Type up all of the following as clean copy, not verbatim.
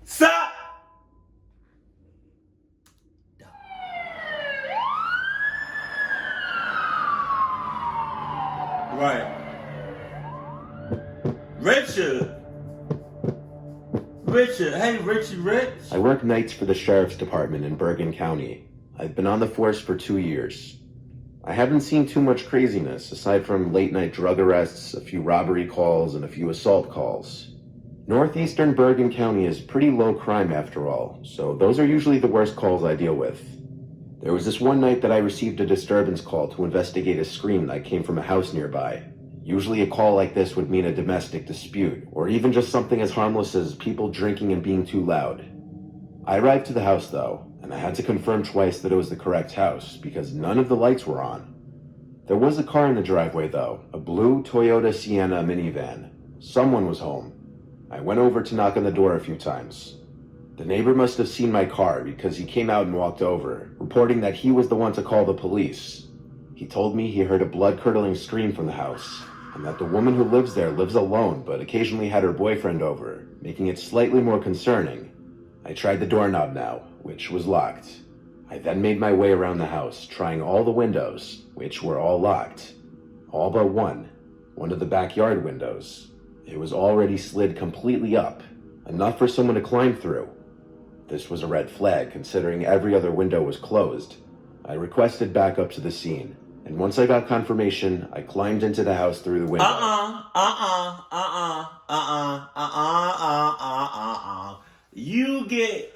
Stop! Right. Richard. Hey, Richie Rich. I work nights for the sheriff's department in Bergen County. I've been on the force for 2 years. I haven't seen too much craziness, aside from late-night drug arrests, a few robbery calls, and a few assault calls. Northeastern Bergen County is pretty low crime after all, so those are usually the worst calls I deal with. There was this one night that I received a disturbance call to investigate a scream that came from a house nearby. Usually a call like this would mean a domestic dispute, or even just something as harmless as people drinking and being too loud. I arrived to the house though, and I had to confirm twice that it was the correct house, because none of the lights were on. There was a car in the driveway though, a blue Toyota Sienna minivan. Someone was home. I went over to knock on the door a few times. The neighbor must have seen my car because he came out and walked over, reporting that he was the one to call the police. He told me he heard a blood-curdling scream from the house, and that the woman who lives there lives alone but occasionally had her boyfriend over, making it slightly more concerning. I tried the doorknob now, which was locked. I then made my way around the house, trying all the windows, which were all locked. All but one of the backyard windows. It was already slid completely up, enough for someone to climb through. This was a red flag, considering every other window was closed. I requested backup to the scene, and once I got confirmation, I climbed into the house through the window. You get,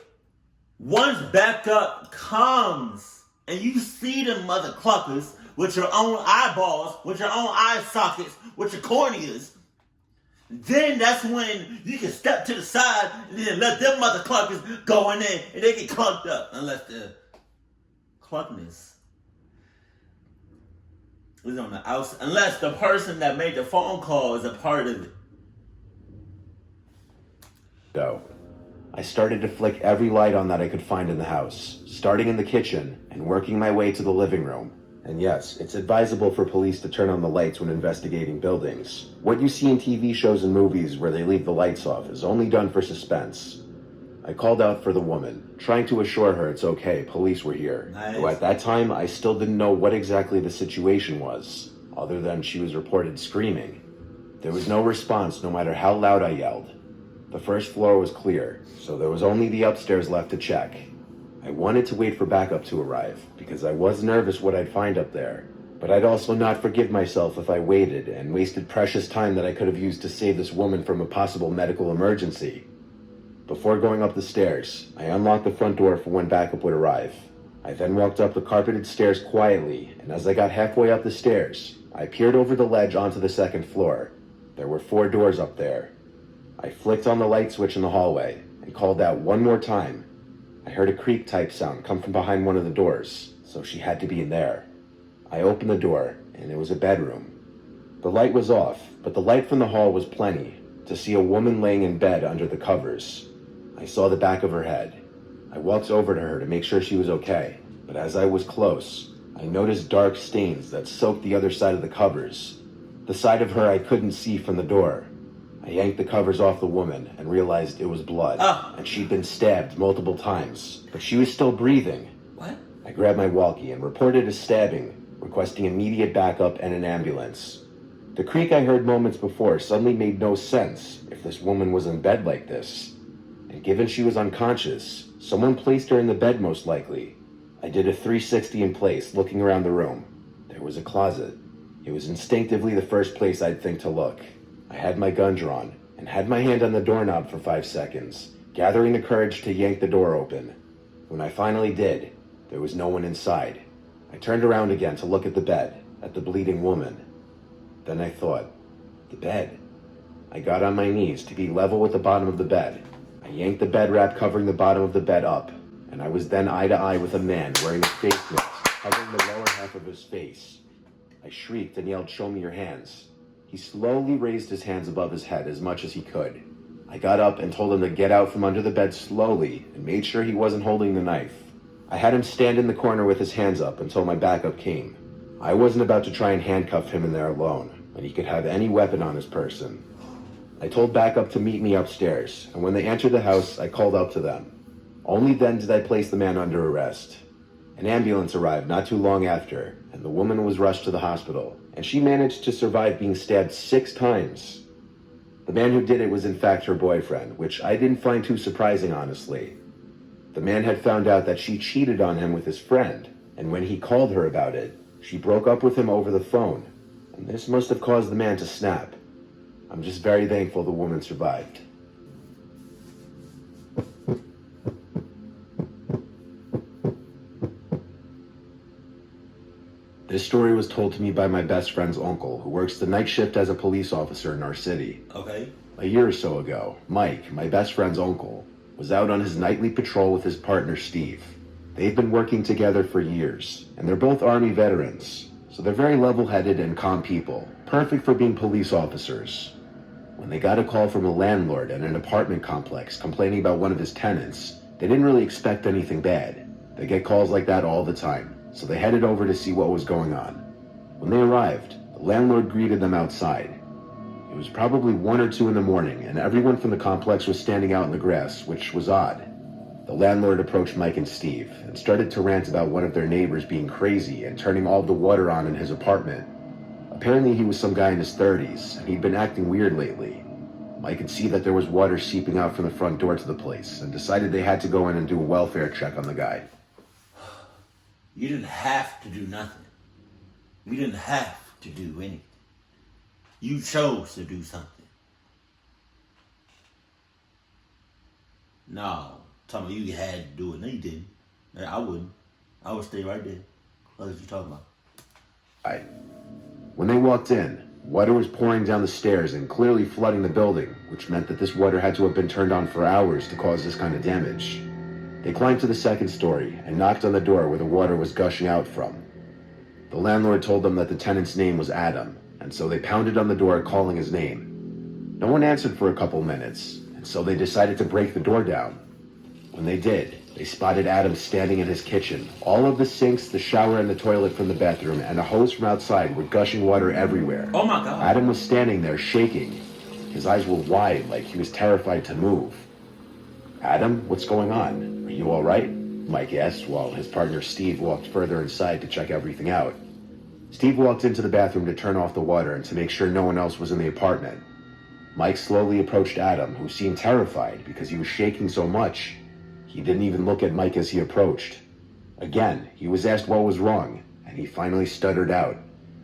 once backup comes, and you see them mother cluckers with your own eyeballs, with your own eye sockets, with your corneas, then that's when you can step to the side and then let them mother cluckers go in there and they get clunked up. Unless the clunkness is on the outside. Unless the person that made the phone call is a part of it. Go. I started to flick every light on that I could find in the house, starting in the kitchen and working my way to the living room. And yes, it's advisable for police to turn on the lights when investigating buildings. What you see in TV shows and movies where they leave the lights off is only done for suspense. I called out for the woman, trying to assure her it's okay, police were here. Nice. Though at that time, I still didn't know what exactly the situation was, other than she was reported screaming. There was no response no matter how loud I yelled. The first floor was clear, so there was only the upstairs left to check. I wanted to wait for backup to arrive, because I was nervous what I'd find up there, but I'd also not forgive myself if I waited and wasted precious time that I could have used to save this woman from a possible medical emergency. Before going up the stairs, I unlocked the front door for when backup would arrive. I then walked up the carpeted stairs quietly, and as I got halfway up the stairs, I peered over the ledge onto the second floor. There were 4 doors up there. I flicked on the light switch in the hallway and called out one more time. I heard a creak-type sound come from behind one of the doors, so she had to be in there. I opened the door, and it was a bedroom. The light was off, but the light from the hall was plenty to see a woman laying in bed under the covers. I saw the back of her head. I walked over to her to make sure she was okay, but as I was close, I noticed dark stains that soaked the other side of the covers. The side of her I couldn't see from the door. I yanked the covers off the woman and realized it was blood, and she'd been stabbed multiple times, but she was still breathing. What? I grabbed my walkie and reported a stabbing, requesting immediate backup and an ambulance. The creak I heard moments before suddenly made no sense if this woman was in bed like this. And given she was unconscious, someone placed her in the bed most likely. I did a 360 in place, looking around the room. There was a closet. It was instinctively the first place I'd think to look. I had my gun drawn and had my hand on the doorknob for 5 seconds, gathering the courage to yank the door open. When I finally did, there was no one inside. I turned around again to look at the bed, at the bleeding woman. Then I thought, the bed. I got on my knees to be level with the bottom of the bed. I yanked the bed wrap covering the bottom of the bed up, and I was then eye to eye with a man wearing a face mask, covering the lower half of his face. I shrieked and yelled, "Show me your hands." He slowly raised his hands above his head as much as he could. I got up and told him to get out from under the bed slowly and made sure he wasn't holding the knife. I had him stand in the corner with his hands up until my backup came. I wasn't about to try and handcuff him in there alone, when he could have any weapon on his person. I told backup to meet me upstairs, and when they entered the house, I called out to them. Only then did I place the man under arrest. An ambulance arrived not too long after, and the woman was rushed to the hospital, and she managed to survive being stabbed 6 times. The man who did it was in fact her boyfriend, which I didn't find too surprising, honestly. The man had found out that she cheated on him with his friend, and when he called her about it, she broke up with him over the phone, and this must have caused the man to snap. I'm just very thankful the woman survived. This story was told to me by my best friend's uncle, who works the night shift as a police officer in our city. Okay. A year or so ago, Mike, my best friend's uncle, was out on his nightly patrol with his partner Steve. They've been working together for years, and they're both Army veterans, so they're very level-headed and calm people, perfect for being police officers. When they got a call from a landlord at an apartment complex complaining about one of his tenants, they didn't really expect anything bad. They get calls like that all the time, so they headed over to see what was going on. When they arrived, the landlord greeted them outside. It was probably 1 or 2 in the morning, and everyone from the complex was standing out in the grass, which was odd. The landlord approached Mike and Steve and started to rant about one of their neighbors being crazy and turning all the water on in his apartment. Apparently he was some guy in his 30s, and he'd been acting weird lately. Mike could see that there was water seeping out from the front door to the place, and decided they had to go in and do a welfare check on the guy. You didn't have to do nothing. You didn't have to do anything. You chose to do something. No, talking about you had to do it. No, you didn't. I wouldn't. I would stay right there. What are you talking about? When they walked in, water was pouring down the stairs and clearly flooding the building, which meant that this water had to have been turned on for hours to cause this kind of damage. They climbed to the 2nd story and knocked on the door where the water was gushing out from. The landlord told them that the tenant's name was Adam, and so they pounded on the door calling his name. No one answered for a couple minutes, and so they decided to break the door down. When they did, they spotted Adam standing in his kitchen. All of the sinks, the shower, and the toilet from the bathroom, and a hose from outside were gushing water everywhere. Oh my God. Adam was standing there shaking. His eyes were wide, like he was terrified to move. Adam, what's going on? Are you all right? Mike asked while his partner Steve walked further inside to check everything out. Steve walked into the bathroom to turn off the water and to make sure no one else was in the apartment. Mike slowly approached Adam, who seemed terrified because he was shaking so much. He didn't even look at Mike as he approached. Again, he was asked what was wrong, and he finally stuttered out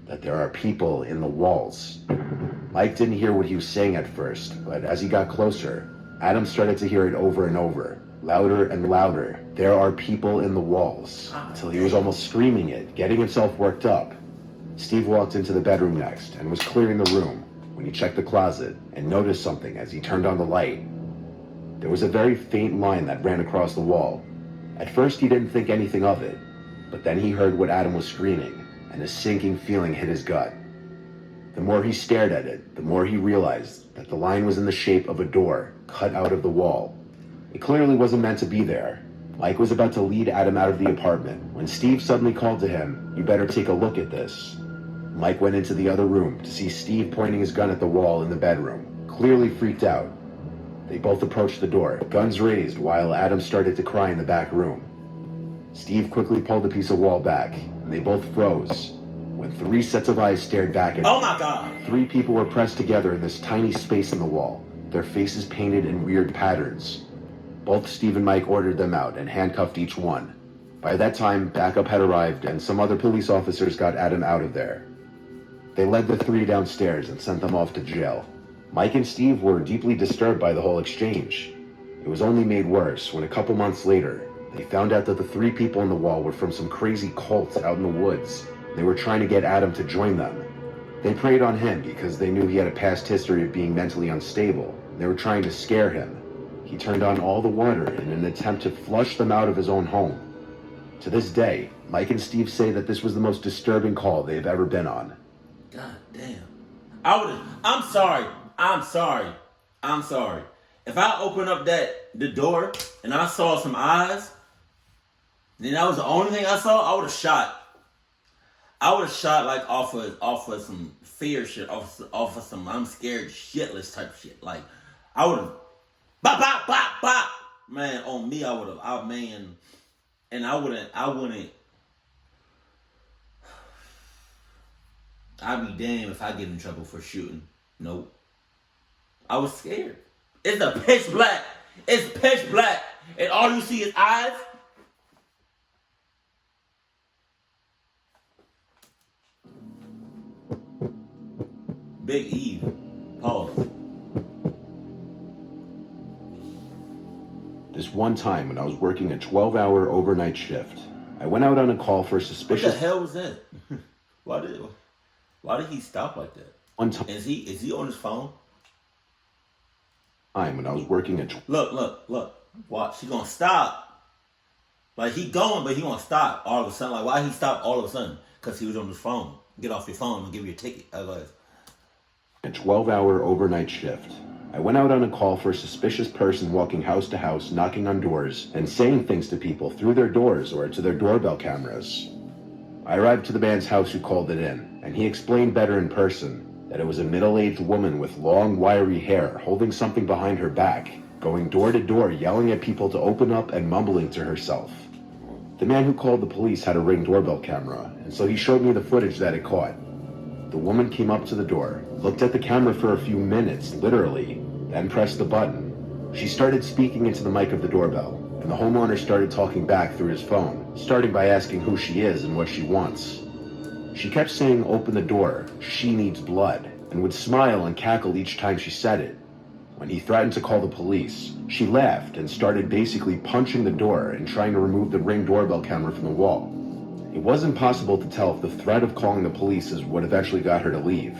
that there are people in the walls. Mike didn't hear what he was saying at first, but as he got closer, Adam started to hear it over and over, louder and louder. There are people in the walls, until he was almost screaming it, getting himself worked up. Steve walked into the bedroom next and was clearing the room when he checked the closet and noticed something as he turned on the light. There was a very faint line that ran across the wall. At first he didn't think anything of it, but then he heard what Adam was screaming, and a sinking feeling hit his gut. The more he stared at it, the more he realized that the line was in the shape of a door cut out of the wall. It clearly wasn't meant to be there. Mike was about to lead Adam out of the apartment when Steve suddenly called to him, "You better take a look at this." Mike went into the other room to see Steve pointing his gun at the wall in the bedroom, clearly freaked out. They both approached the door, guns raised, while Adam started to cry in the back room. Steve quickly pulled a piece of wall back, and they both froze when 3 sets of eyes stared back at them. Oh my God! 3 people were pressed together in this tiny space in the wall, their faces painted in weird patterns. Both Steve and Mike ordered them out and handcuffed each one. By that time, backup had arrived and some other police officers got Adam out of there. They led the 3 downstairs and sent them off to jail. Mike and Steve were deeply disturbed by the whole exchange. It was only made worse when a couple months later, they found out that the 3 people on the wall were from some crazy cult out in the woods. They were trying to get Adam to join them. They preyed on him because they knew he had a past history of being mentally unstable. They were trying to scare him. He turned on all the water in an attempt to flush them out of his own home. To this day, Mike and Steve say that this was the most disturbing call they have ever been on. God damn. I'm sorry. If I opened up the door and I saw some eyes, then that was the only thing I saw, I would have shot. I would have shot like off of some fear shit, off of some I'm scared shitless type shit. Like I would have bop bop bop bop. Man, on me I would have and I wouldn't I'd be damned if I get in trouble for shooting. Nope. I was scared. It's a pitch black. It's pitch black. And all you see is eyes. Big Eve. Pause. This one time when I was working a 12-hour overnight shift, I went out on a call for a suspicious... What the hell was that? Why did he stop like that? One time... Is he on his phone? Time when I was working a... Look. Watch. He gonna stop. Like he going, but he gonna stop all of a sudden. Like why he stopped all of a sudden? Because he was on his phone. Get off your phone and give you a ticket. Otherwise. A 12-hour overnight shift. I went out on a call for a suspicious person walking house to house, knocking on doors, and saying things to people through their doors or to their doorbell cameras. I arrived to the man's house who called it in, and he explained better in person that it was a middle-aged woman with long, wiry hair holding something behind her back, going door to door yelling at people to open up and mumbling to herself. The man who called the police had a Ring doorbell camera, and so he showed me the footage that it caught. The woman came up to the door, looked at the camera for a few minutes, literally, then pressed the button. She started speaking into the mic of the doorbell, and the homeowner started talking back through his phone, starting by asking who she is and what she wants. She kept saying, "Open the door, she needs blood," and would smile and cackle each time she said it. When he threatened to call the police, she laughed and started basically punching the door and trying to remove the Ring doorbell camera from the wall. It wasn't possible to tell if the threat of calling the police is what eventually got her to leave.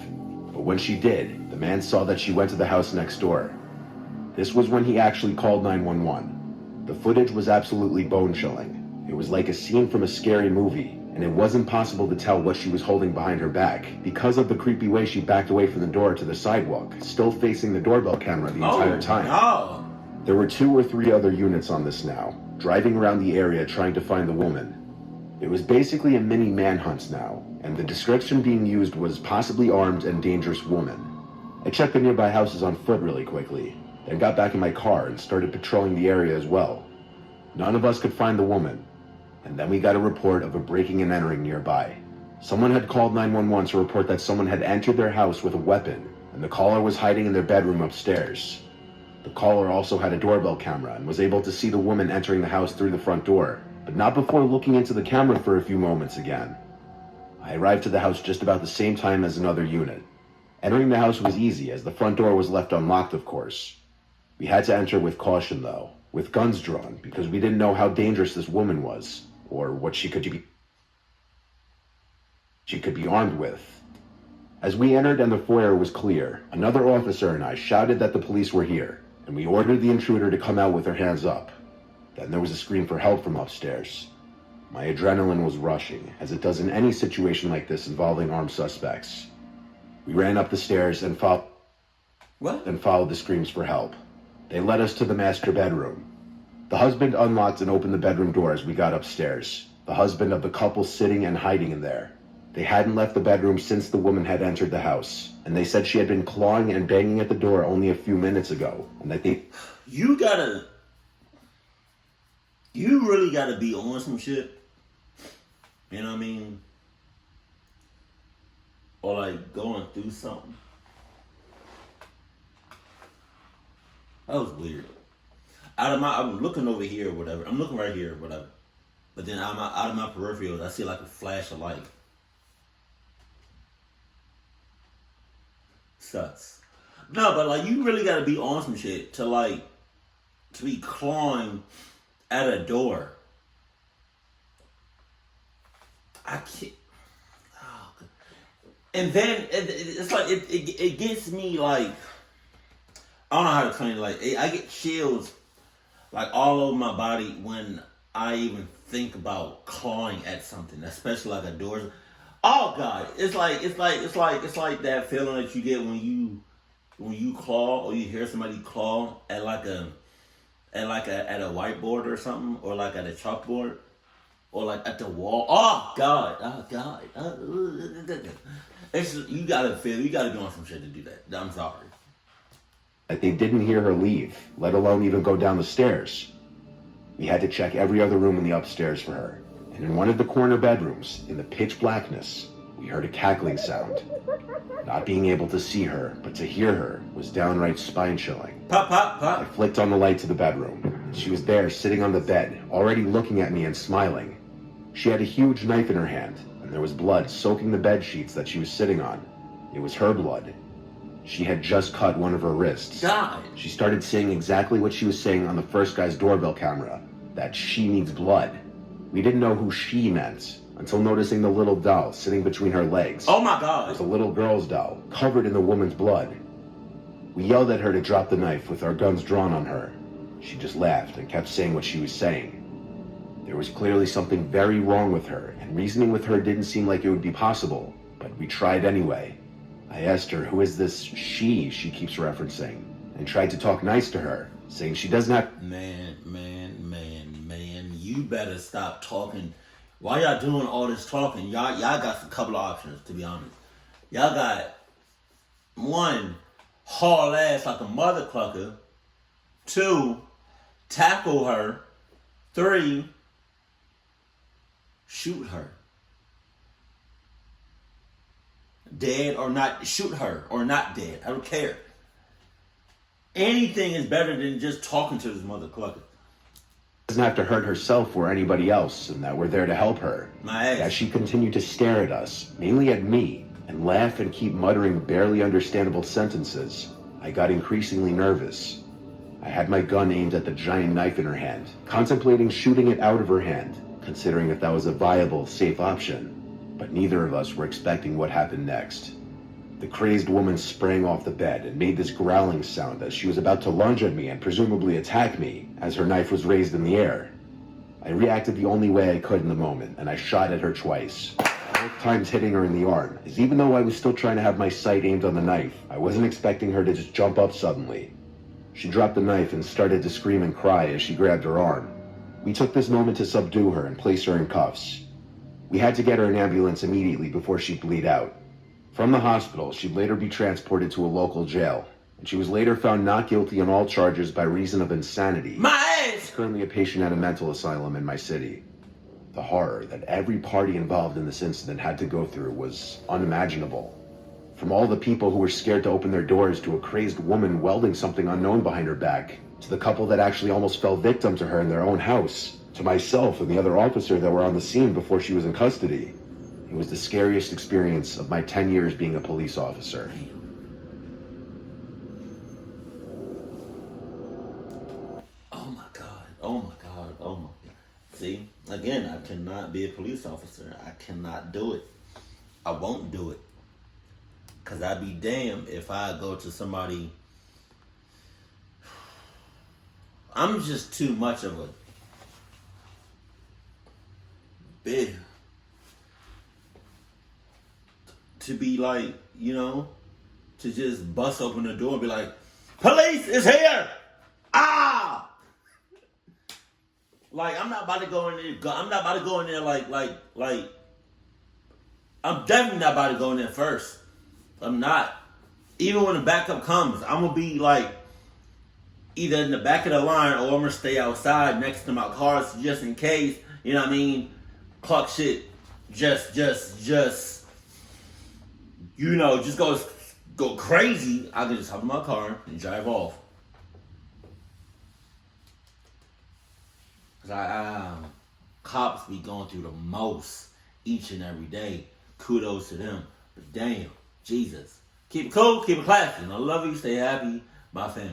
But when she did, the man saw that she went to the house next door. This was when he actually called 911. The footage was absolutely bone-chilling. It was like a scene from a scary movie, and it wasn't possible to tell what she was holding behind her back because of the creepy way she backed away from the door to the sidewalk, still facing the doorbell camera the entire time. No. There were 2 or 3 other units on this now, driving around the area trying to find the woman. It was basically a mini manhunt now, and the description being used was possibly armed and dangerous woman. I checked the nearby houses on foot really quickly, then got back in my car and started patrolling the area as well. None of us could find the woman, and then we got a report of a breaking and entering nearby. Someone had called 911 to report that someone had entered their house with a weapon, and the caller was hiding in their bedroom upstairs. The caller also had a doorbell camera and was able to see the woman entering the house through the front door, but not before looking into the camera for a few moments again. I arrived to the house just about the same time as another unit. Entering the house was easy, as the front door was left unlocked, of course. We had to enter with caution, though, with guns drawn, because we didn't know how dangerous this woman was, or what she could be armed with. As we entered and the foyer was clear, another officer and I shouted that the police were here, and we ordered the intruder to come out with her hands up. Then there was a scream for help from upstairs. My adrenaline was rushing, as it does in any situation like this involving armed suspects. We ran up the stairs and followed the screams for help. They led us to the master bedroom. The husband unlocked and opened the bedroom door as we got upstairs, the husband of the couple sitting and hiding in there. They hadn't left the bedroom since the woman had entered the house, and they said she had been clawing and banging at the door only a few minutes ago, and that they... You really gotta be on some shit. You know what I mean? Or like going through something. That was weird. I'm looking over here or whatever. I'm looking right here or whatever. But then out of my peripherals, I see like a flash of light. Sucks. No, but like you really gotta be on some shit to be clawing at a door. I can't. Oh, God. And then it's like it gets me like I don't know how to explain it. Like I get chills like all over my body when I even think about clawing at something, especially like a door. Oh God, it's like that feeling that you get when you claw or you hear somebody claw at a whiteboard or something, or like at a chalkboard, or like at the wall. Oh God. You gotta go on some shit to do that. I'm sorry. That they didn't hear her leave, let alone even go down the stairs. We had to check every other room in the upstairs for her, and in one of the corner bedrooms, in the pitch blackness, we heard a cackling sound. Not being able to see her, but to hear her, was downright spine-chilling. Pop. I flicked on the light to the bedroom. She was there, sitting on the bed, already looking at me and smiling. She had a huge knife in her hand, and there was blood soaking the bed sheets that she was sitting on. It was her blood. She had just cut one of her wrists. God. She started saying exactly what she was saying on the first guy's doorbell camera, that she needs blood. We didn't know who she meant, until noticing the little doll sitting between her legs. Oh my God. It was a little girl's doll, covered in the woman's blood. We yelled at her to drop the knife with our guns drawn on her. She just laughed and kept saying what she was saying. There was clearly something very wrong with her, and reasoning with her didn't seem like it would be possible, but we tried anyway. I asked her, who is this she keeps referencing, and tried to talk nice to her, saying she doesn't have... Man, you better stop talking. Why y'all doing all this talking? Y'all got a couple of options, to be honest. Y'all got, 1, haul ass like a mother clucker. 2, tackle her. 3, shoot her. Dead or not, shoot her or not dead. I don't care. Anything is better than just talking to this mother clucker. Doesn't have to hurt herself or anybody else, and that we're there to help her. My ass. As she continued to stare at us, mainly at me, and laugh and keep muttering barely understandable sentences, I got increasingly nervous. I had my gun aimed at the giant knife in her hand, contemplating shooting it out of her hand, considering if that was a viable, safe option. But neither of us were expecting what happened next. The crazed woman sprang off the bed and made this growling sound as she was about to lunge at me and presumably attack me as her knife was raised in the air. I reacted the only way I could in the moment, and I shot at her twice, both times hitting her in the arm, as even though I was still trying to have my sight aimed on the knife, I wasn't expecting her to just jump up suddenly. She dropped the knife and started to scream and cry as she grabbed her arm. We took this moment to subdue her and place her in cuffs. We had to get her an ambulance immediately before she'd bleed out. From the hospital, she'd later be transported to a local jail, and she was later found not guilty on all charges by reason of insanity. My ass! She's currently a patient at a mental asylum in my city. The horror that every party involved in this incident had to go through was unimaginable. From all the people who were scared to open their doors to a crazed woman welding something unknown behind her back, to the couple that actually almost fell victim to her in their own house, to myself and the other officer that were on the scene before she was in custody. It was the scariest experience of my 10 years being a police officer. Oh my God. See, again, I cannot be a police officer. I cannot do it. I won't do it. Because I'd be damned if I go to somebody. I'm just too much of a big to be like, to just bust open the door and be like, police is here! Ah! Like, I'm not about to go in there. I'm not about to go in there like, I'm definitely not about to go in there first. I'm not. Even when the backup comes, I'm going to be like, either in the back of the line or I'm going to stay outside next to my cars just in case, you know what I mean? Clock shit just go crazy. I can just hop in my car and drive off. Cause cops be going through the most each and every day. Kudos to them. But damn, Jesus. Keep it cool, keep it classy. And I love you, stay happy, my family.